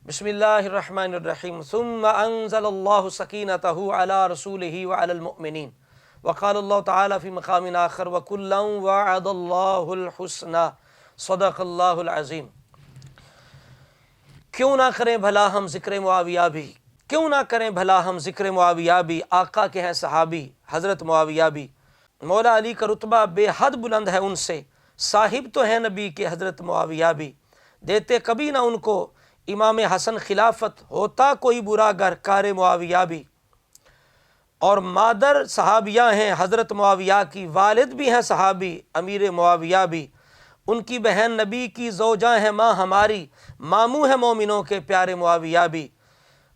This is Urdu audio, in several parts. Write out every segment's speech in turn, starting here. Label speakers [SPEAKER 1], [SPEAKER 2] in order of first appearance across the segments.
[SPEAKER 1] بسم اللہ الرحمن الرحیم ثم انزل اللہ سکینتہ علی رسولہ وعلی المؤمنین وقال اللہ تعالی فی مقام آخر وکلا وعد اللہ الحسنى صدق اللہ العظیم۔ کیوں نہ کریں بھلا ہم ذکر معاویہ بھی، کیوں نہ کریں بھلا ہم ذکر معاویہ بھی، آقا کے ہیں صحابی حضرت معاویہ بھی، مولا علی کا رتبہ بے حد بلند ہے ان سے، صاحب تو ہیں نبی کے حضرت معاویہ بھی، دیتے کبھی نہ ان کو امام حسن خلافت، ہوتا کوئی برا گر کار معاویہ بھی، اور مادر صحابیہ ہیں حضرت معاویہ کی، والد بھی ہیں صحابی امیر معاویہ بھی، ان کی بہن نبی کی زوجہ ہیں ماں ہماری، ماموں ہیں مومنوں کے پیارے معاویہ بھی،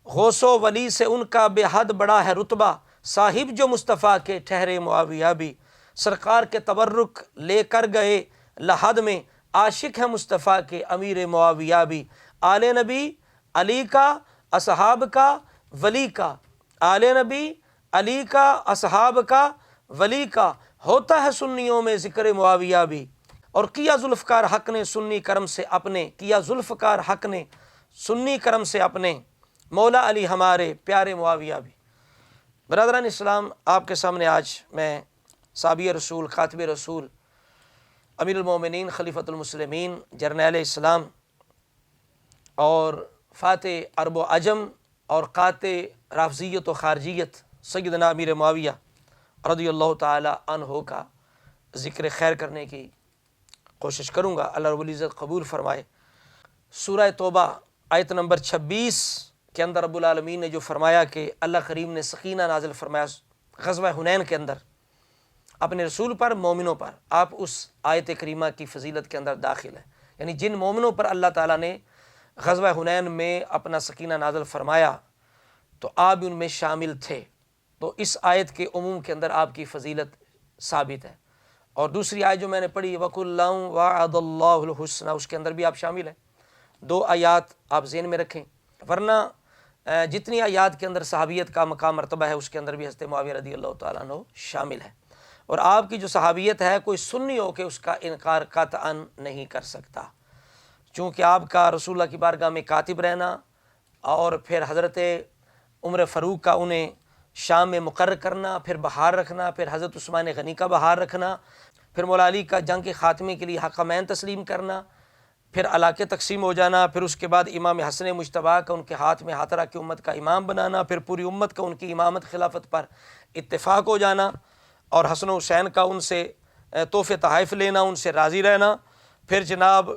[SPEAKER 1] غوث و ولی سے ان کا بے حد بڑا ہے رتبہ، صاحب جو مصطفیٰ کے ٹھہرے معاویہ بھی، سرکار کے تبرک لے کر گئے لحد میں، عاشق ہے مصطفیٰ کے امیر معاویہ بھی، آل نبی علی کا اصحاب کا ولی کا، آل نبی علی کا اصحاب کا ولی کا، ہوتا ہے سنیوں میں ذکر معاویہ بھی، اور کیا ذوالفقار حق نے سنی کرم سے اپنے، کیا ذوالفقار حق نے سنی کرم سے اپنے، مولا علی ہمارے پیارے معاویہ بھی۔ برادران اسلام، آپ کے سامنے آج میں صحابی رسول، خاتم رسول، امیر المومنین، خلیفۃ المسلمین، جرنیل اسلام اور فاتح عرب و عجم اور قاطع رافضیت و خارجیت سیدنا امیر معاویہ رضی اللہ تعالی عنہ کا ذکر خیر کرنے کی کوشش کروں گا، اللہ رب العزت قبول فرمائے۔ سورہ توبہ آیت نمبر 26 کے اندر رب العالمین نے جو فرمایا کہ اللہ کریم نے سکینہ نازل فرمایا غزوہ حنین کے اندر اپنے رسول پر، مومنوں پر، آپ اس آیت کریمہ کی فضیلت کے اندر داخل ہیں، یعنی جن مومنوں پر اللہ تعالیٰ نے غزوہ حنین میں اپنا سکینہ نازل فرمایا تو آپ بھی ان میں شامل تھے، تو اس آیت کے عموم کے اندر آپ کی فضیلت ثابت ہے۔ اور دوسری آیت جو میں نے پڑھی وَكُلًّا وَعَدَ اللَّهُ الْحُسْنَى، اس کے اندر بھی آپ شامل ہیں۔ دو آیات آپ ذہن میں رکھیں، ورنہ جتنی آیات کے اندر صحابیت کا مقام مرتبہ ہے اس کے اندر بھی حضرت معاویہ رضی اللہ تعالیٰ عنہ شامل ہے، اور آپ کی جو صحابیت ہے کوئی سنی ہو کے اس کا انکار قطعاً نہیں کر سکتا، چونکہ آپ کا رسول اللہ کی بارگاہ میں کاتب رہنا، اور پھر حضرت عمر فاروق کا انہیں شام میں مقرر کرنا، پھر بہار رکھنا، پھر حضرت عثمان غنی کا بہار رکھنا، پھر مولا علی کا جنگ کے خاتمے کے لیے حقمین تسلیم کرنا، پھر علاقے تقسیم ہو جانا، پھر اس کے بعد امام حسن مجتبیٰ کا ان کے ہاتھ میں ہاتھ رکھ کے امت کا امام بنانا، پھر پوری امت کا ان کی امامت خلافت پر اتفاق ہو جانا، اور حسن و حسین کا ان سے تحفے تحائف لینا، ان سے راضی رہنا، پھر جناب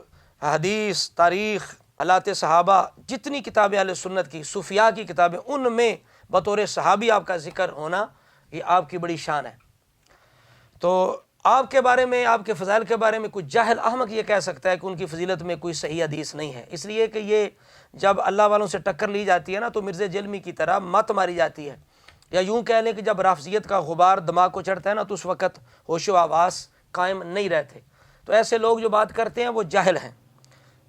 [SPEAKER 1] حدیث، تاریخ، حالات صحابہ، جتنی کتابیں اہل سنت کی، صوفیاء کی کتابیں، ان میں بطور صحابی آپ کا ذکر ہونا یہ آپ کی بڑی شان ہے۔ تو آپ کے بارے میں، آپ کے فضائل کے بارے میں کوئی جاہل احمق یہ کہہ سکتا ہے کہ ان کی فضیلت میں کوئی صحیح حدیث نہیں ہے، اس لیے کہ یہ جب اللہ والوں سے ٹکر لی جاتی ہے نا تو مرزا جلمی کی طرح مت ماری جاتی ہے، یا یوں کہہ لیں کہ جب رافضیت کا غبار دماغ کو چڑھتا ہے نا تو اس وقت ہوش و آواز قائم نہیں رہتے، تو ایسے لوگ جو بات کرتے ہیں وہ جاہل ہیں،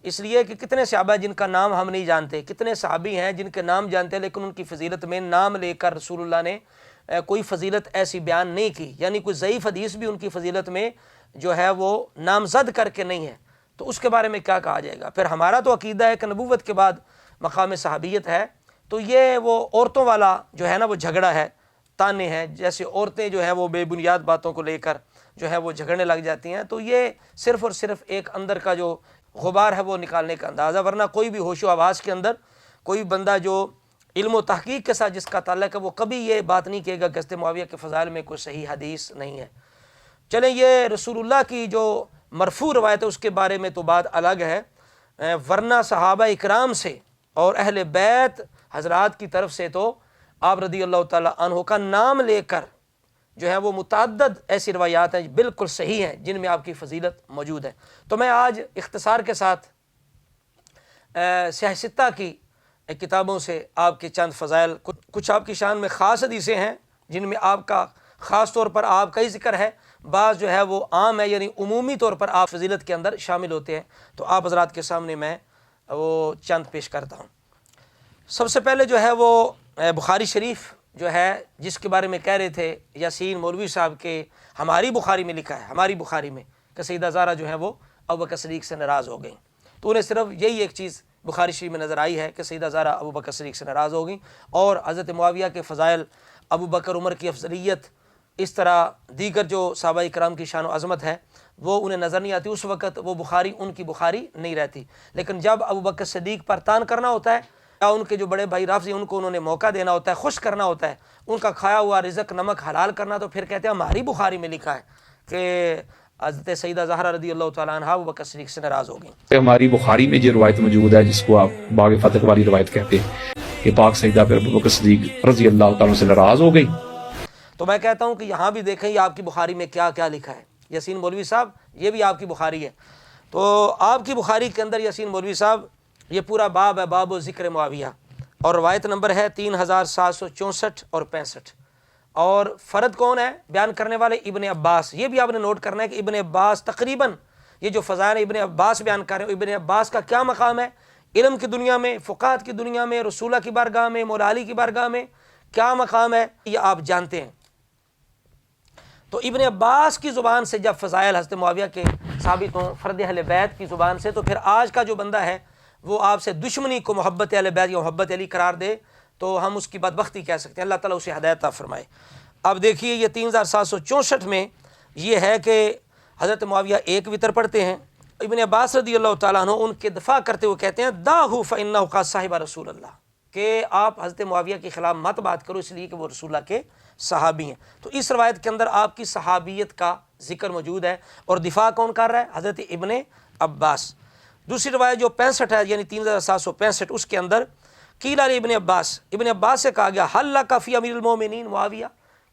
[SPEAKER 1] اس لیے کہ کتنے صحابہ جن کا نام ہم نہیں جانتے، کتنے صحابی ہیں جن کے نام جانتے ہیں لیکن ان کی فضیلت میں نام لے کر رسول اللہ نے کوئی فضیلت ایسی بیان نہیں کی، یعنی کوئی ضعیف حدیث بھی ان کی فضیلت میں جو ہے وہ نامزد کر کے نہیں ہے، تو اس کے بارے میں کیا کہا جائے گا۔ پھر ہمارا تو عقیدہ ہے کہ نبوت کے بعد مقام صحابیت ہے، تو یہ وہ عورتوں والا جو ہے نا وہ جھگڑا ہے، تانے ہیں، جیسے عورتیں جو ہیں وہ بے بنیاد باتوں کو لے کر جو ہے وہ جھگڑنے لگ جاتی ہیں، تو یہ صرف اور صرف ایک اندر کا جو غبار ہے وہ نکالنے کا اندازہ، ورنہ کوئی بھی ہوش و آواز کے اندر کوئی بندہ جو علم و تحقیق کے ساتھ جس کا تعلق ہے وہ کبھی یہ بات نہیں کہے گا کہ حضرت معاویہ کے فضائل میں کوئی صحیح حدیث نہیں ہے۔ چلیں، یہ رسول اللہ کی جو مرفوع روایت ہے اس کے بارے میں تو بات الگ ہے، ورنہ صحابہ اکرام سے اور اہل بیت حضرات کی طرف سے تو آپ رضی اللہ تعالیٰ عنہ کا نام لے کر جو ہے وہ متعدد ایسی روایات ہیں بالکل صحیح ہیں جن میں آپ کی فضیلت موجود ہے۔ تو میں آج اختصار کے ساتھ سیاہ ستہ کی کتابوں سے آپ کے چند فضائل، کچھ آپ کی شان میں خاص حدیثیں ہیں جن میں آپ کا خاص طور پر آپ کا ہی ذکر ہے، بعض جو ہے وہ عام ہے یعنی عمومی طور پر آپ فضیلت کے اندر شامل ہوتے ہیں، تو آپ حضرات کے سامنے میں وہ چند پیش کرتا ہوں۔ سب سے پہلے جو ہے وہ بخاری شریف جو ہے جس کے بارے میں کہہ رہے تھے یاسین مولوی صاحب کے ہماری بخاری میں لکھا ہے، ہماری بخاری میں کہ سیدہ زہرا جو ہے وہ ابوبکر صدیق سے ناراض ہو گئیں، تو انہیں صرف یہی ایک چیز بخاری شریف میں نظر آئی ہے کہ سیدہ زہرا ابو بکر صدیق سے ناراض ہو گئیں، اور حضرت معاویہ کے فضائل، ابو بکر عمر کی افضلیت، اس طرح دیگر جو صحابہ کرام کی شان و عظمت ہے وہ انہیں نظر نہیں آتی، اس وقت وہ بخاری ان کی بخاری نہیں رہتی۔ لیکن جب ابو بکر صدیق پر تان کرنا ہوتا ہے یا ان کے جو بڑے بھائی رافضی ان کو انہوں نے موقع دینا ہوتا ہے، خوش کرنا ہوتا ہے، ان کا کھایا ہوا رزق نمک حلال کرنا، تو پھر کہتے ہیں ہماری بخاری میں لکھا ہے کہ حضرت سیدہ زہرا رضی اللہ تعالیٰ عنہ ابو بکر صدیق سے ناراض ہو گئیں۔
[SPEAKER 2] ہماری بخاری میں جو روایت موجود ہے جس کو آپ باغ فتح والی روایت کہتے ہیں کہ پاک سیدہ پھر ابو بکر صدیق رضی اللہ تعالیٰ سے ناراض ہو گئی،
[SPEAKER 1] تو میں کہتا ہوں کہ یہاں بھی دیکھیں یہ آپ کی بخاری میں کیا کیا لکھا ہے۔ یاسین مولوی صاحب یہ بھی آپ کی بخاری ہے، تو آپ کی بخاری کے اندر یاسین مولوی صاحب یہ پورا باب ہے، باب و ذکر معاویہ، اور روایت نمبر ہے 3764 اور 65۔ اور فرد کون ہے بیان کرنے والے؟ ابن عباس۔ یہ بھی آپ نے نوٹ کرنا ہے کہ ابن عباس تقریباً یہ جو فضائل ابن عباس بیان کر رہے ہیں، ابن عباس کا کیا مقام ہے علم کی دنیا میں، فقہات کی دنیا میں، رسولہ کی بارگاہ میں، مولا علی کی بارگاہ میں کیا مقام ہے، یہ آپ جانتے ہیں۔ تو ابن عباس کی زبان سے جب فضائل حضرت معاویہ کے ثابت ہوں فرد اہل بیت کی زبان سے، تو پھر آج کا جو بندہ ہے وہ آپ سے دشمنی کو محبت اہل بیت یا محبت علی قرار دے تو ہم اس کی بدبختی کہہ سکتے ہیں، اللہ تعالیٰ اسے ہدایت عطا فرمائے۔ اب دیکھیے یہ 3764 میں یہ ہے کہ حضرت معاویہ ایک وتر پڑھتے ہیں، ابن عباس رضی اللہ تعالیٰ عنہ ان کے دفاع کرتے ہوئے کہتے ہیں داہو فإنہ قد صاحب رسول اللہ، کہ آپ حضرت معاویہ کے خلاف مت بات کرو اس لیے کہ وہ رسول اللہ کے صحابی ہیں۔ تو اس روایت کے اندر آپ کی صحابیت کا ذکر موجود ہے، اور دفاع کون کر رہا ہے؟ حضرت ابن عباس۔ دوسری روایت جو 65 ہے یعنی 3765، اس کے اندر قیل علی ابن عباس، ابن عباس سے کہا گیا حل لک فی امیر المومنین معاویہ،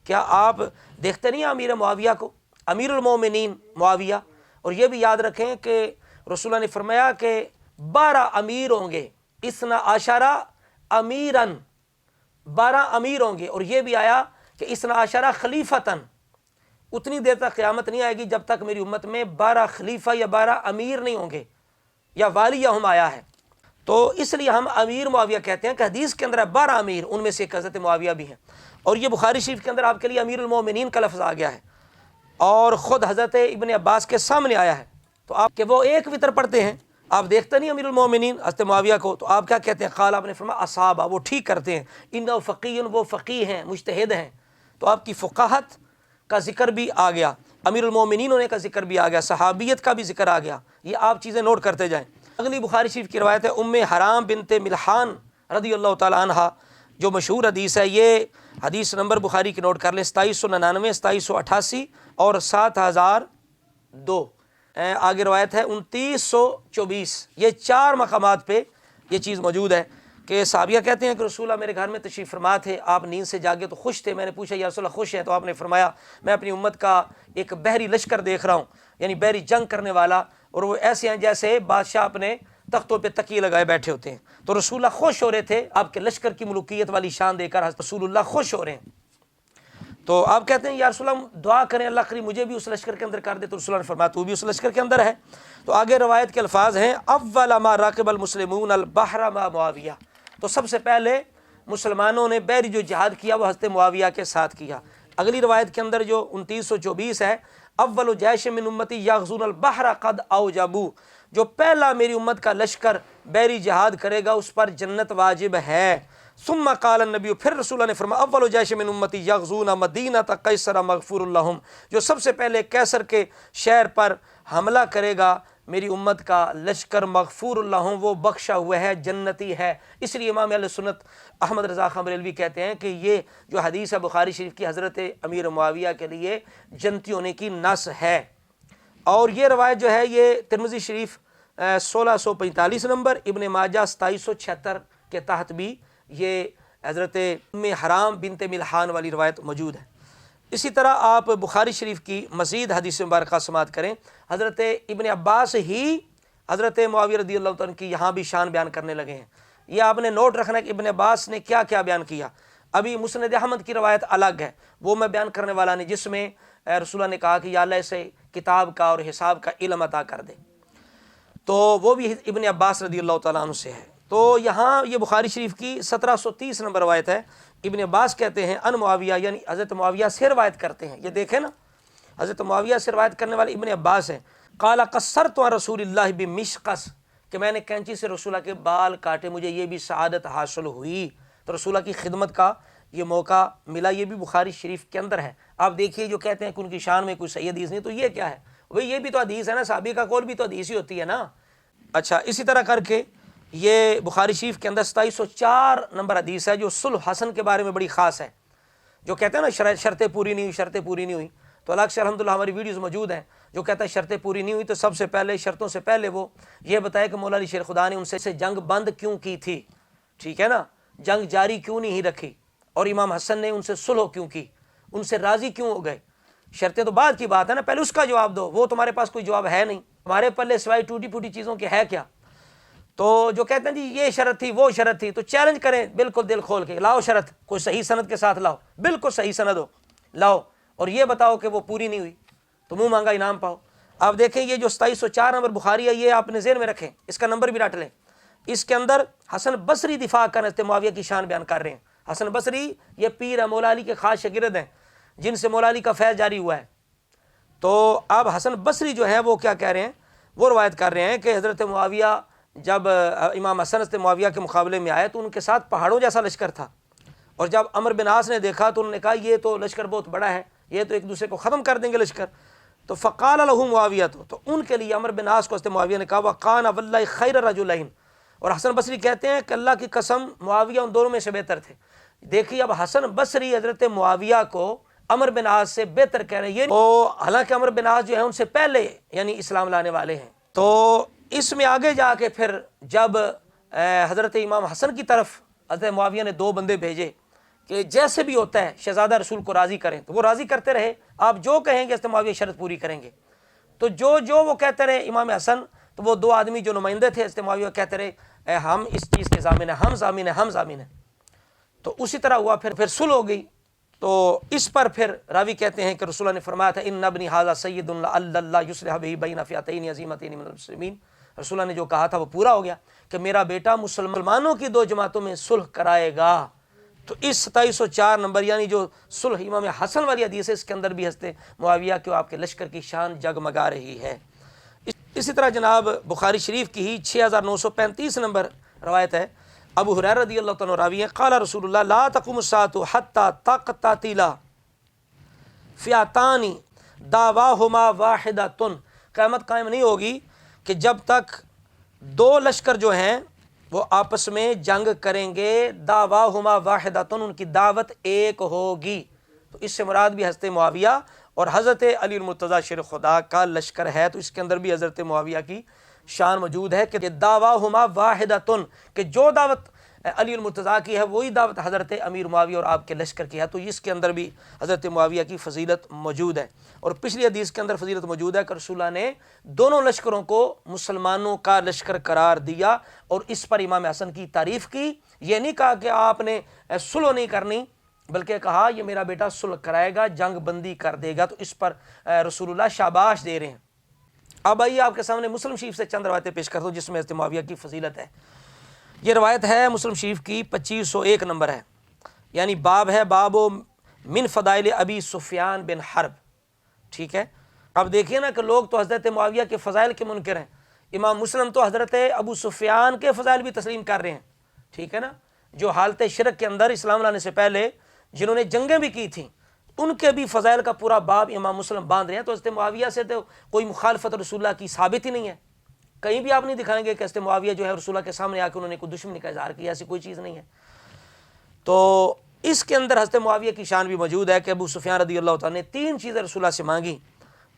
[SPEAKER 1] کیا آپ دیکھتے نہیں امیر معاویہ کو؟ امیر المومنین معاویہ، اور یہ بھی یاد رکھیں کہ رسول اللہ نے فرمایا کہ 12 امیر ہوں گے، 12 امیرن، 12 امیر ہوں گے، اور یہ بھی آیا کہ 12 خلیفتن، اتنی دیر تک قیامت نہیں آئے گی جب تک میری امت میں 12 خلیفہ یا 12 امیر نہیں ہوں گے، یا والی ہم آیا ہے، تو اس لیے ہم امیر معاویہ کہتے ہیں کہ حدیث کے اندر 12 امیر، ان میں سے ایک حضرت معاویہ بھی ہیں، اور یہ بخاری شریف کے اندر آپ کے لیے امیر المومنین کا لفظ آ گیا ہے، اور خود حضرت ابن عباس کے سامنے آیا ہے، تو آپ کہ وہ ایک وتر پڑھتے ہیں، آپ دیکھتے نہیں امیر المومنین حضرت معاویہ کو، تو آپ کیا کہتے ہیں؟ قال، آپ نے فرمایا اصحابہ، وہ ٹھیک کرتے ہیں، انہ فقیہ، وہ فقیہ ہیں، مجتہد ہیں، تو آپ کی فقاہت کا ذکر بھی آ گیا، امیر المومنین ہونے کا ذکر بھی آ گیا، صحابیت کا بھی ذکر آ گیا، یہ آپ چیزیں نوٹ کرتے جائیں۔ اگلی بخاری شریف کی روایت ہے ام حرام بنت ملحان رضی اللہ تعالیٰ عنہ، جو مشہور حدیث ہے، یہ حدیث نمبر بخاری کی نوٹ کر لیں 2799، 2788 اور 7002۔ آگے روایت ہے 2924۔ یہ 4 مقامات پہ یہ چیز موجود ہے کہ صحابیہ کہتے ہیں کہ رسول اللہ میرے گھر میں تشریف فرما تھے، آپ نیند سے جاگے تو خوش تھے، میں نے پوچھا یا رسول اللہ خوش ہیں؟ تو آپ نے فرمایا میں اپنی امت کا ایک بحری لشکر دیکھ رہا ہوں، یعنی بحری جنگ کرنے والا، اور وہ ایسے ہیں جیسے بادشاہ اپنے تختوں پہ تکیے لگائے بیٹھے ہوتے ہیں۔ تو رسول اللہ خوش ہو رہے تھے، آپ کے لشکر کی ملوکیت والی شان دے کر رسول اللہ خوش ہو رہے ہیں۔ تو آپ کہتے ہیں یا رسول اللہ دعا کریں اللہ کریم مجھے بھی اس لشکر کے اندر کر دے، تو رسول اللہ نے فرمایا تو بھی اس لشکر کے اندر ہے۔ تو آگے روایت کے الفاظ ہیں اول ما راکب المسلمون البحر مع معاویہ، تو سب سے پہلے مسلمانوں نے بحری جو جہاد کیا وہ حضرت معاویہ کے ساتھ کیا۔ اگلی روایت کے اندر جو 2924 ہے اول جیش من امتی یغزون البحر قد اوجبوا، جو پہلا میری امت کا لشکر بحری جہاد کرے گا اس پر جنت واجب ہے۔ ثم قال النبی، پھر رسول اللہ نے فرمایا اول جیش من امتی یغزون مدینہ قیصر مغفور لہم، جو سب سے پہلے قیصر کے شہر پر حملہ کرے گا میری امت کا لشکر مغفور لہم، وہ بخشا ہوا ہے، جنتی ہے۔ اس لیے امام اہل سنت احمد رضا خان بریلوی کہتے ہیں کہ یہ جو حدیث ہے بخاری شریف کی حضرت امیر معاویہ کے لیے جنتی ہونے کی نص ہے۔ اور یہ روایت جو ہے یہ ترمذی شریف 1645 نمبر، ابن ماجہ 2776 کے تحت بھی یہ حضرت ام حرام بنت ملحان والی روایت موجود ہے۔ اسی طرح آپ بخاری شریف کی مزید حدیث مبارکہ سماعت کریں، حضرت ابن عباس ہی حضرت معاویہ رضی اللہ تعالیٰ کی یہاں بھی شان بیان کرنے لگے ہیں۔ یہ آپ نے نوٹ رکھنا ہے کہ ابن عباس نے کیا کیا بیان کیا۔ ابھی مسند احمد کی روایت الگ ہے، وہ میں بیان کرنے والا نہیں، جس میں رسول اللہ نے کہا کہ یا اللہ اسے کتاب کا اور حساب کا علم عطا کر دے، تو وہ بھی ابن عباس رضی اللہ تعالیٰ عنہ سے ہے۔ تو یہاں یہ بخاری شریف کی 1730 نمبر روایت ہے، ابن عباس کہتے ہیں ان معاویہ، یعنی حضرت معاویہ سے روایت کرتے ہیں، یہ دیکھیں نا حضرت معاویہ سے روایت کرنے والے ابن عباس ہیں۔ قال قصرت عن رسول اللہ بمشقص، کہ میں نے کینچی سے رسول اللہ کے بال کاٹے، مجھے یہ بھی سعادت حاصل ہوئی، تو رسول اللہ کی خدمت کا یہ موقع ملا۔ یہ بھی بخاری شریف کے اندر ہے۔ آپ دیکھیے جو کہتے ہیں کہ ان کی شان میں کوئی صحیح حدیث نہیں، تو یہ کیا ہے بھئی؟ یہ بھی تو حدیث ہے نا، صحابی کا قول بھی تو حدیث ہی ہوتی ہے نا۔ اچھا، اسی طرح کر کے یہ بخاری شریف کے اندر 2704 نمبر حدیث ہے جو صلح حسن کے بارے میں بڑی خاص ہے۔ جو کہتے ہیں نا شرطیں پوری نہیں ہوئی، شرطیں پوری نہیں ہوئی، تو الگ سے الحمدللہ ہماری ویڈیوز موجود ہیں۔ جو کہتا ہے شرطیں پوری نہیں ہوئی، تو سب سے پہلے شرطوں سے پہلے وہ یہ بتائے کہ مولا علی شیر خدا نے ان سے جنگ بند کیوں کی تھی، ٹھیک ہے نا، جنگ جاری کیوں نہیں رکھی، اور امام حسن نے ان سے صلح کیوں کی، ان سے راضی کیوں ہو گئے۔ شرطیں تو بعد کی بات ہے نا، پہلے اس کا جواب دو، وہ تمہارے پاس کوئی جواب ہے نہیں، ہمارے پلے سوائے ٹوٹی پھوٹی چیزوں کے ہے کیا؟ تو جو کہتے ہیں جی یہ شرط تھی وہ شرط تھی، تو چیلنج کریں بالکل دل کھول کے، لاؤ شرط، کوئی صحیح سند کے ساتھ لاؤ، بالکل صحیح سند ہو لاؤ، اور یہ بتاؤ کہ وہ پوری نہیں ہوئی تو منہ مانگا انعام پاؤ۔ آپ دیکھیں یہ جو 2704 نمبر بخاری ہے، یہ آپ نے ذہن میں رکھیں، اس کا نمبر بھی رٹ لیں۔ اس کے اندر حسن بصری دفاع کر حضرت معاویہ کی شان بیان کر رہے ہیں۔ حسن بصری یہ پیر ہے، مولا علی کے خاص شاگرد ہیں، جن سے مولا علی کا فیض جاری ہوا ہے۔ تو اب حسن بصری جو ہے وہ کیا کہہ رہے ہیں، وہ روایت کر رہے ہیں کہ حضرت معاویہ جب امام حسن حضرت معاویہ کے مقابلے میں آئے تو ان کے ساتھ پہاڑوں جیسا لشکر تھا، اور جب عمر بن عاص نے دیکھا تو انہوں نے کہا یہ تو لشکر بہت بڑا ہے، یہ تو ایک دوسرے کو ختم کر دیں گے لشکر۔ تو فقال له معاویہ، تو ان کے لیے عمر بن عاص کو حضرت معاویہ نے کہا وقان واللہ خیر رجلین، اور حسن بصری کہتے ہیں کہ اللہ کی قسم معاویہ ان دونوں میں سے بہتر تھے۔ دیکھیے اب حسن بصری حضرت معاویہ کو عمر بن عاص سے بہتر کہہ رہے ہیں، یہ حالانکہ عمر بن عاص جو ہے ان سے پہلے یعنی اسلام لانے والے ہیں۔ تو اس میں آگے جا کے پھر جب حضرت امام حسن کی طرف حضرت معاویہ نے 2 بندے بھیجے کہ جیسے بھی ہوتا ہے شہزادہ رسول کو راضی کریں، تو وہ راضی کرتے رہے، آپ جو کہیں گے حضرت معاویہ شرط پوری کریں گے۔ تو جو وہ کہتے رہے امام حسن، تو وہ 2 آدمی جو نمائندے تھے حضرت معاویہ کہتے رہے ہم اس چیز کے ضامن ہیں، ہم ضامن ہیں، ہم ضامن ہیں۔ تو اسی طرح ہوا، پھر صلح ہو گئی۔ تو اس پر پھر راوی کہتے ہیں کہ رسول اللہ نے فرمایا تھا ان ابنی ھذا سید اللہ یصلح بہ بین فئتین عظیمتین من المسلمین، رسول اللہ نے جو کہا تھا وہ پورا ہو گیا کہ میرا بیٹا مسلمانوں کی 2 جماعتوں میں صلح کرائے گا۔ تو اس 2704 نمبر یعنی جو صلح امام حسن والی حدیث ہے، اس کے اندر بھی حضرت معاویہ کے آپ کے لشکر کی شان جگمگا رہی ہے۔ اسی طرح جناب بخاری شریف کی ہی 6935 نمبر روایت ہے، ابو ہریرہ رضی اللہ تعالیٰ راوی ہیں، قال رسول اللہ لا تقوم الساعة حتى تقتتل فئتان دعواہما واحدۃ، قیامت قائم نہیں ہوگی کہ جب تک 2 لشکر جو ہیں وہ آپس میں جنگ کریں گے، دعواہما واحدۃ، ان کی دعوت ایک ہوگی۔ تو اس سے مراد بھی حضرت معاویہ اور حضرت علی المرتضیٰ شیر خدا کا لشکر ہے، تو اس کے اندر بھی حضرت معاویہ کی شان موجود ہے کہ دعواہما واحدۃ، کہ جو دعوت علی المرتضیٰ کی ہے وہی دعوت حضرت امیر معاویہ اور آپ کے لشکر کی ہے، تو اس کے اندر بھی حضرت معاویہ کی فضیلت موجود ہے۔ اور پچھلی حدیث کے اندر فضیلت موجود ہے کہ رسول اللہ نے دونوں لشکروں کو مسلمانوں کا لشکر قرار دیا، اور اس پر امام حسن کی تعریف کی۔ یہ نہیں کہا کہ آپ نے صلح نہیں کرنی، بلکہ کہا یہ میرا بیٹا صلح کرائے گا، جنگ بندی کر دے گا، تو اس پر رسول اللہ شاباش دے رہے ہیں۔ اب آئیے آپ کے سامنے مسلم شریف سے چند روایتیں پیش کرتا ہوں جس میں حضرت معاویہ کی فضیلت ہے۔ یہ روایت ہے مسلم شریف کی 2501 نمبر ہے، یعنی باب ہے باب من فضائل ابی سفیان بن حرب، ٹھیک ہے۔ اب دیکھیے نا کہ لوگ تو حضرت معاویہ کے فضائل کے منکر ہیں، امام مسلم تو حضرت ابو سفیان کے فضائل بھی تسلیم کر رہے ہیں، ٹھیک ہے نا، جو حالت شرک کے اندر اسلام لانے سے پہلے جنہوں نے جنگیں بھی کی تھیں ان کے بھی فضائل کا پورا باب امام مسلم باندھ رہے ہیں۔ تو حضرت معاویہ سے تو کوئی مخالفت رسول اللہ کی ثابت ہی نہیں ہے، کہیں بھی آپ نہیں دکھائیں گے کہ حضرت معاویہ جو ہے رسول اللہ کے سامنے آ کے انہوں نے کوئی دشمنی کا اظہار کیا، ایسی کوئی چیز نہیں ہے۔ تو اس کے اندر حضرت معاویہ کی شان بھی موجود ہے کہ ابو سفیان رضی اللہ تعالیٰ نے 3 چیزیں رسول اللہ سے مانگی۔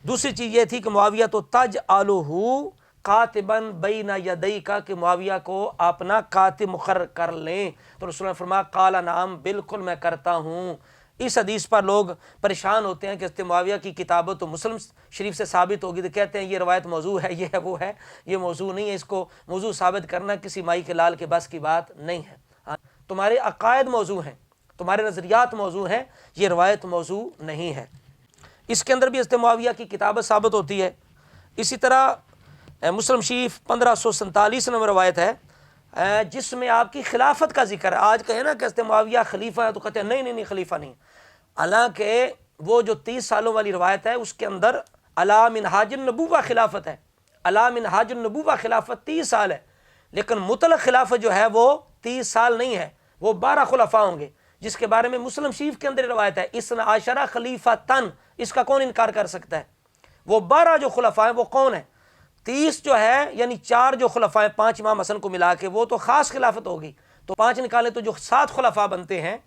[SPEAKER 1] دوسری چیز یہ تھی کہ معاویہ تو تجعلہ کاتبا بین یدیک، کہ معاویہ کو اپنا کاتب مقرر کر لیں، تو رسول اللہ نے فرمایا قال نعم، بالکل میں کرتا ہوں۔ اس حدیث پر لوگ پریشان ہوتے ہیں کہ حضرت معاویہ کی کتابت تو مسلم شریف سے ثابت ہوگی، تو کہتے ہیں یہ روایت موضوع ہے، یہ ہے وہ ہے، یہ موضوع نہیں ہے، اس کو موضوع ثابت کرنا کسی مائی کے لال کے بس کی بات نہیں ہے۔ تمہارے عقائد موضوع ہیں، تمہارے نظریات موضوع ہیں، یہ روایت موضوع نہیں ہے۔ اس کے اندر بھی حضرت معاویہ کی کتابت ثابت ہوتی ہے۔ اسی طرح مسلم شریف 1547 نمبر روایت ہے جس میں آپ کی خلافت کا ذکر ہے۔ آج کہیں نا کہ حضرت معاویہ خلیفہ ہے تو کہتے ہیں نہیں خلیفہ نہیں، حالانکہ وہ جو 30 سالوں والی روایت ہے اس کے اندر علی منہاج النبوہ خلافت ہے، علی منہاج النبوہ خلافت 30 سال ہے، لیکن مطلق خلافت جو ہے وہ 30 سال نہیں ہے، وہ 12 خلفاء ہوں گے، جس کے بارے میں مسلم شریف کے اندر روایت ہے اثنا عشرہ خلیفتن، اس کا کون انکار کر سکتا ہے؟ وہ 12 جو خلفاء ہیں وہ کون ہیں؟ 30 جو ہے یعنی 4 جو خلفاء ہیں 5 امام حسن کو ملا کے وہ تو خاص خلافت ہوگی، تو 5 نکالے تو جو 7 خلفاء بنتے ہیں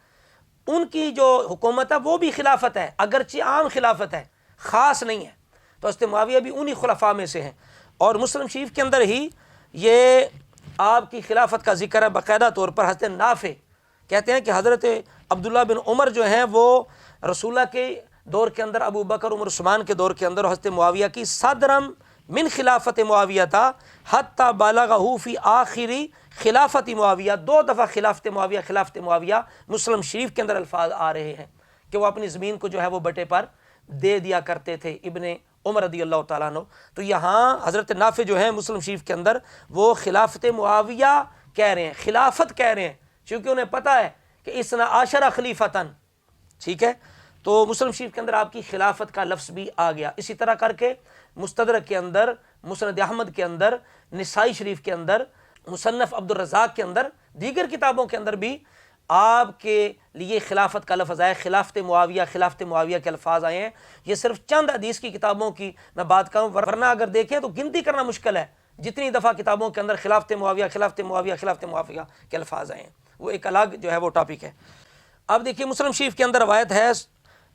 [SPEAKER 1] ان کی جو حکومت ہے وہ بھی خلافت ہے، اگرچہ عام خلافت ہے، خاص نہیں ہے۔ تو حضرت معاویہ بھی انہی خلفاء میں سے ہیں، اور مسلم شریف کے اندر ہی یہ آپ کی خلافت کا ذکر ہے باقاعدہ طور پر۔ حضرت نافع کہتے ہیں کہ حضرت عبداللہ بن عمر جو ہیں وہ رسول اللہ کے دور کے اندر، ابو بکر عمر عثمان کے دور کے اندر حضرت معاویہ کی صدرم من خلافت معاویہ تھا حتی بالغہ فی آخری خلافت معاویہ، 2 دفعہ خلافت معاویہ مسلم شریف کے اندر الفاظ آ رہے ہیں کہ وہ اپنی زمین کو جو ہے وہ بٹے پر دے دیا کرتے تھے ابن عمر رضی اللہ تعالیٰ عنہ۔ تو یہاں حضرت نافع جو ہیں مسلم شریف کے اندر وہ خلافت معاویہ کہہ رہے ہیں، خلافت کہہ رہے ہیں، چونکہ انہیں پتہ ہے کہ اثنا عشرہ خلیفتن، ٹھیک ہے، تو مسلم شریف کے اندر آپ کی خلافت کا لفظ بھی آ گیا۔ اسی طرح کر کے مستدرک کے اندر، مسند احمد کے اندر، نسائی شریف کے اندر، مصنف عبد الرزاق کے اندر، دیگر کتابوں کے اندر بھی آپ کے لیے خلافت کا لفظ آئے، خلافت معاویہ کے الفاظ آئے ہیں۔ یہ صرف چند حدیث کی کتابوں کی میں بات کروں، ورنہ اگر دیکھیں تو گنتی کرنا مشکل ہے جتنی دفعہ کتابوں کے اندر خلافت معاویہ کے الفاظ آئے ہیں، وہ ایک الگ جو ہے وہ ٹاپک ہے۔ اب دیکھیے مسلم شریف کے اندر روایت ہے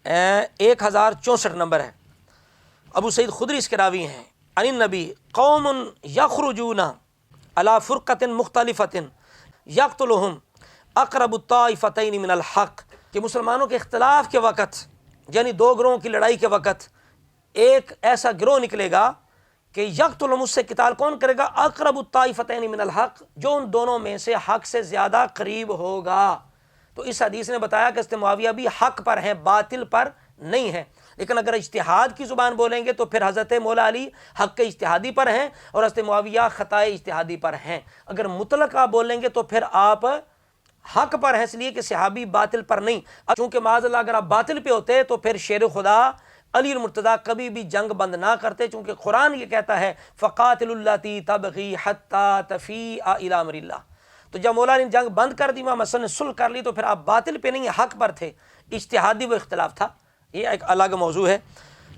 [SPEAKER 1] 1064 نمبر ہے، ابو سعید خدری اس کے راوی ہیں، عن النبی قوم یخرجون علی فرقۃ مختلفۃ یقتلہم اقرب الطائفتین من الحق، کہ مسلمانوں کے اختلاف کے وقت، یعنی 2 گروہوں کی لڑائی کے وقت ایک ایسا گروہ نکلے گا کہ یقتلہم، اس سے قتال کون کرے گا؟ اقرب الطائفتین من الحق، جو ان دونوں میں سے حق سے زیادہ قریب ہوگا۔ تو اس حدیث نے بتایا کہ حضرت معاویہ بھی حق پر ہیں، باطل پر نہیں ہیں، لیکن اگر اجتہاد کی زبان بولیں گے تو پھر حضرت مولا علی حق اجتہادی پر ہیں اور حضرت معاویہ خطا اجتہادی پر ہیں۔ اگر مطلق آپ بولیں گے تو پھر آپ حق پر ہیں، اس لیے کہ صحابی باطل پر نہیں۔ چونکہ معاذ اللہ اگر آپ باطل پہ ہوتے تو پھر شیر خدا علی المرتضیٰ کبھی بھی جنگ بند نہ کرتے، چونکہ قرآن یہ کہتا ہے فقاتل اللاتی تبغی حتی تفیء الی امر اللہ۔ تو جب مولا نے جنگ بند کر دی، امام حسن نے صلح کر لی، تو پھر آپ باطل پہ نہیں، حق پر تھے، اجتہادی وہ اختلاف تھا، یہ ایک الگ موضوع ہے۔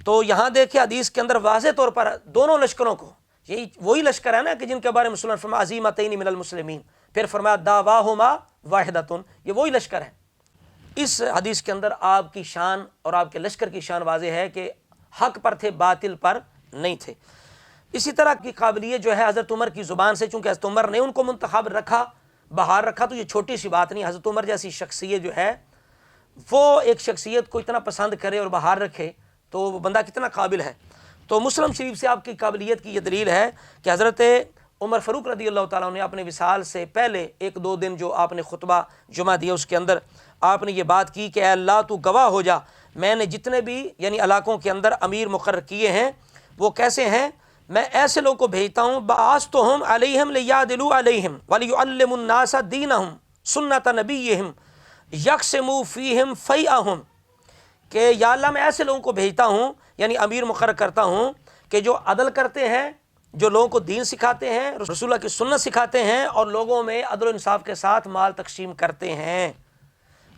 [SPEAKER 1] تو یہاں دیکھیں حدیث کے اندر واضح طور پر دونوں لشکروں کو، یہی وہی لشکر ہے نا کہ جن کے بارے میں مسلمان فرمایا عظیمتین من المسلمین، پھر فرمایا دعواہما واحدۃ، یہ وہی لشکر ہے۔ اس حدیث کے اندر آپ کی شان اور آپ کے لشکر کی شان واضح ہے کہ حق پر تھے، باطل پر نہیں تھے۔ اسی طرح کی قابلیت جو ہے حضرت عمر کی زبان سے، چونکہ حضرت عمر نے ان کو منتخب رکھا، بہار رکھا، تو یہ چھوٹی سی بات نہیں۔ حضرت عمر جیسی شخصیت جو ہے وہ ایک شخصیت کو اتنا پسند کرے اور بہار رکھے تو وہ بندہ کتنا قابل ہے۔ تو مسلم شریف سے آپ کی قابلیت کی یہ دلیل ہے کہ حضرت عمر فاروق رضی اللہ تعالیٰ نے اپنے وصال سے پہلے 1-2 دن جو آپ نے خطبہ جمعہ دیا اس کے اندر آپ نے یہ بات کی کہ اے اللہ تو گواہ ہو جا، میں نے جتنے بھی یعنی علاقوں کے اندر امیر مقرر کیے ہیں وہ کیسے ہیں، میں ایسے لوگوں کو بھیجتا ہوں بعثتہم علیہم لیعدلوا علیہم ولیعلموا الناس دینہم سنت نبیہم یقسموا فیہم فیئہم، کہ یا اللہ میں ایسے لوگوں کو بھیجتا ہوں، یعنی امیر مقرر کرتا ہوں کہ جو عدل کرتے ہیں، جو لوگوں کو دین سکھاتے ہیں، رسول اللہ کی سنت سکھاتے ہیں، اور لوگوں میں عدل و انصاف کے ساتھ مال تقسیم کرتے ہیں۔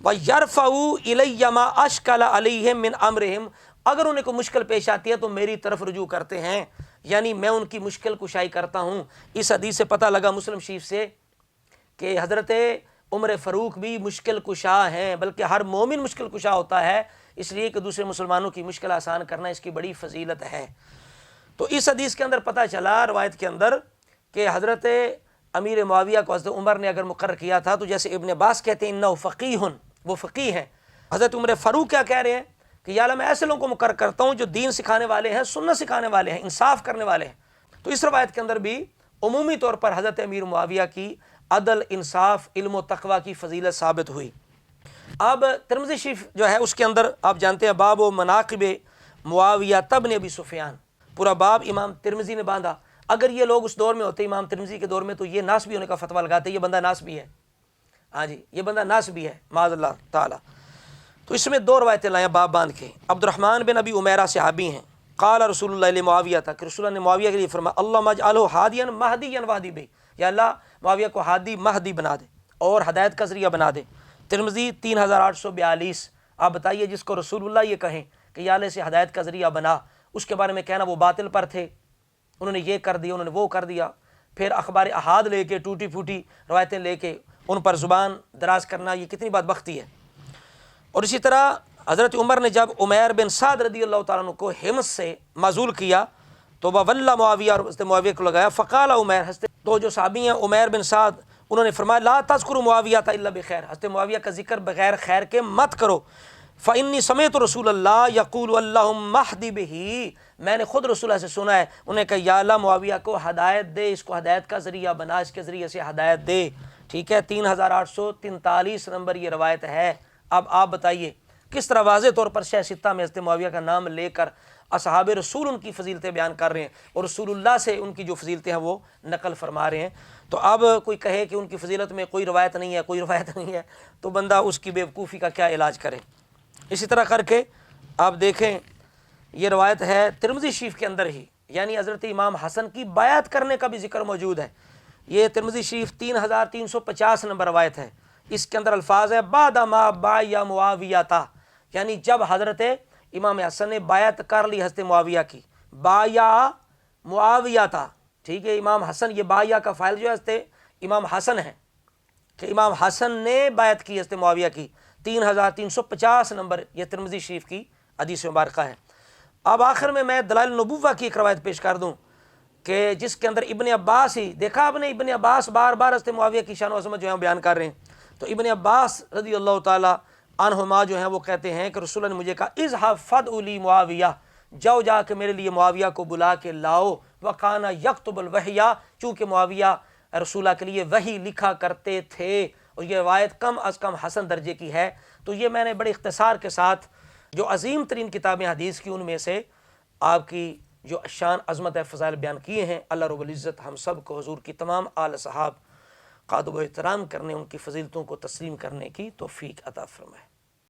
[SPEAKER 1] وَيَرْفَعُوا إِلَيَّ مَا أَشْكَلَ عَلَيْهِمْ مِنْ أَمْرِهِمْ، اگر انہیں کوئی مشکل پیش آتی ہے تو میری طرف رجوع کرتے ہیں، یعنی میں ان کی مشکل کشائی کرتا ہوں۔ اس حدیث سے پتہ لگا مسلم شریف سے کہ حضرت عمر فاروق بھی مشکل کشا ہیں، بلکہ ہر مومن مشکل کشا ہوتا ہے، اس لیے کہ دوسرے مسلمانوں کی مشکل آسان کرنا اس کی بڑی فضیلت ہے۔ تو اس حدیث کے اندر پتہ چلا روایت کے اندر کہ حضرت امیر معاویہ کو حضرت عمر نے اگر مقرر کیا تھا تو جیسے ابن عباس کہتے ہیں انہ فقیہ، وہ فقیہ ہیں۔ حضرت عمر فاروق کیا کہہ رہے ہیں کہ یا اللہ میں ایسے لوگوں کو مقرر کرتا ہوں جو دین سکھانے والے ہیں، سنت سکھانے والے ہیں، انصاف کرنے والے ہیں۔ تو اس روایت کے اندر بھی عمومی طور پر حضرت امیر معاویہ کی عدل، انصاف، علم و تقوی کی فضیلت ثابت ہوئی۔ اب ترمذی شریف جو ہے اس کے اندر آپ جانتے ہیں باب و مناقب معاویہ ابن ابی سفیان، پورا باب امام ترمذی نے باندھا۔ اگر یہ لوگ اس دور میں ہوتے امام ترمذی کے دور میں تو یہ ناسبی ہونے کا فتویٰ لگاتے، یہ بندہ ناسبی ہے، ہاں جی یہ بندہ ناسبی ہے معاذ اللہ تعالی۔ تو اس میں 2 روایتیں لائیں باب باندھ کے۔ عبد الرحمن بن ابی عمیرہ صحابی ہیں، قال رسول اللہ معاویہ تھا کہ رسول اللہ نے معاویہ کے لیے فرمایا اللہم اجعلہ ہادیا مہدیا واہدی بہ، یا اللہ معاویہ کو ہادی مہدی بنا دے اور ہدایت کا ذریعہ بنا دے۔ ترمذی 3842۔ آپ بتائیے جس کو رسول اللہ یہ کہیں کہ یا اللہ سے ہدایت کا ذریعہ بنا، اس کے بارے میں کہنا وہ باطل پر تھے، انہوں نے یہ کر دیا، انہوں نے وہ کر دیا، پھر اخبار احاد لے کے ٹوٹی پھوٹی روایتیں لے کے ان پر زبان دراز کرنا، یہ کتنی بدبختی ہے۔ اور اسی طرح حضرت عمر نے جب عمیر بن سعد رضی اللہ تعالیٰ عنہ کو حمص سے معزول کیا تو وَوَلَّ معاویہ، اور حضرت معاویہ کو لگایا، فقال عمیر، تو جو صحابی ہیں عمیر بن سعد انہوں نے فرمایا لا تذکروا معاویہ الا بخیر، حضرت معاویہ کا ذکر بغیر خیر کے مت کرو۔ فإنی سمعت رسول اللہ یقول اللہم اہد بہ، میں نے خود رسول اللہ سے سنا ہے انہوں نے کہا یا اللہ معاویہ کو ہدایت دے، اس کو ہدایت کا ذریعہ بنا، اس کے ذریعے سے ہدایت دے۔ ٹھیک ہے، 3843 نمبر یہ روایت ہے۔ اب آپ بتائیے کس طرح واضح طور پر شہ ستہ میں حضرت معاویہ کا نام لے کر اصحاب رسول ان کی فضیلتیں بیان کر رہے ہیں اور رسول اللہ سے ان کی جو فضیلتیں ہیں وہ نقل فرما رہے ہیں۔ تو اب کوئی کہے کہ ان کی فضیلت میں کوئی روایت نہیں ہے، کوئی روایت نہیں ہے، تو بندہ اس کی بیوقوفی کا کیا علاج کرے۔ اسی طرح کر کے آپ دیکھیں یہ روایت ہے ترمذی شریف کے اندر ہی، یعنی حضرت امام حسن کی بیعت کرنے کا بھی ذکر موجود ہے۔ یہ ترمذی شریف 3350 نمبر روایت ہے۔ اس کے اندر الفاظ ہے بعد ما بایا معاویہ تھا، یعنی جب حضرت امام حسن نے بیعت کر لی حضرت معاویہ کی، بایا معاویہ تھا، ٹھیک ہے، امام حسن، یہ بایا کا فاعل جو ہے حضرت امام حسن ہے کہ امام حسن نے بیعت کی حضرت معاویہ کی۔ 3350 نمبر یہ ترمذی شریف کی حدیث مبارکہ ہے۔ اب آخر میں دلائل النبوہ کی ایک روایت پیش کر دوں کہ جس کے اندر ابن عباس ہی، دیکھا آپ نے ابن عباس بار بار حضرت معاویہ کی شان و عظمت جو ہے بیان کر رہے ہیں، تو ابن عباس رضی اللہ تعالی عنہما جو ہیں وہ کہتے ہیں کہ رسول اللہ نے مجھے کہا اذهب فادع لی معاویہ، جاؤ جا کے میرے لیے معاویہ کو بلا کے لاؤ، وکانا یکتب الوحی، چونکہ معاویہ رسول اللہ کے لیے وحی لکھا کرتے تھے، اور یہ روایت کم از کم حسن درجے کی ہے۔ تو یہ میں نے بڑے اختصار کے ساتھ جو عظیم ترین کتابیں حدیث کی ان میں سے آپ کی جو شان عظمت فضائل بیان کیے ہیں، اللہ رب العزت ہم سب کو حضور کی تمام آل صحاب کا ادب و احترام کرنے، ان کی فضیلتوں کو تسلیم کرنے کی توفیق عطا فرمائے۔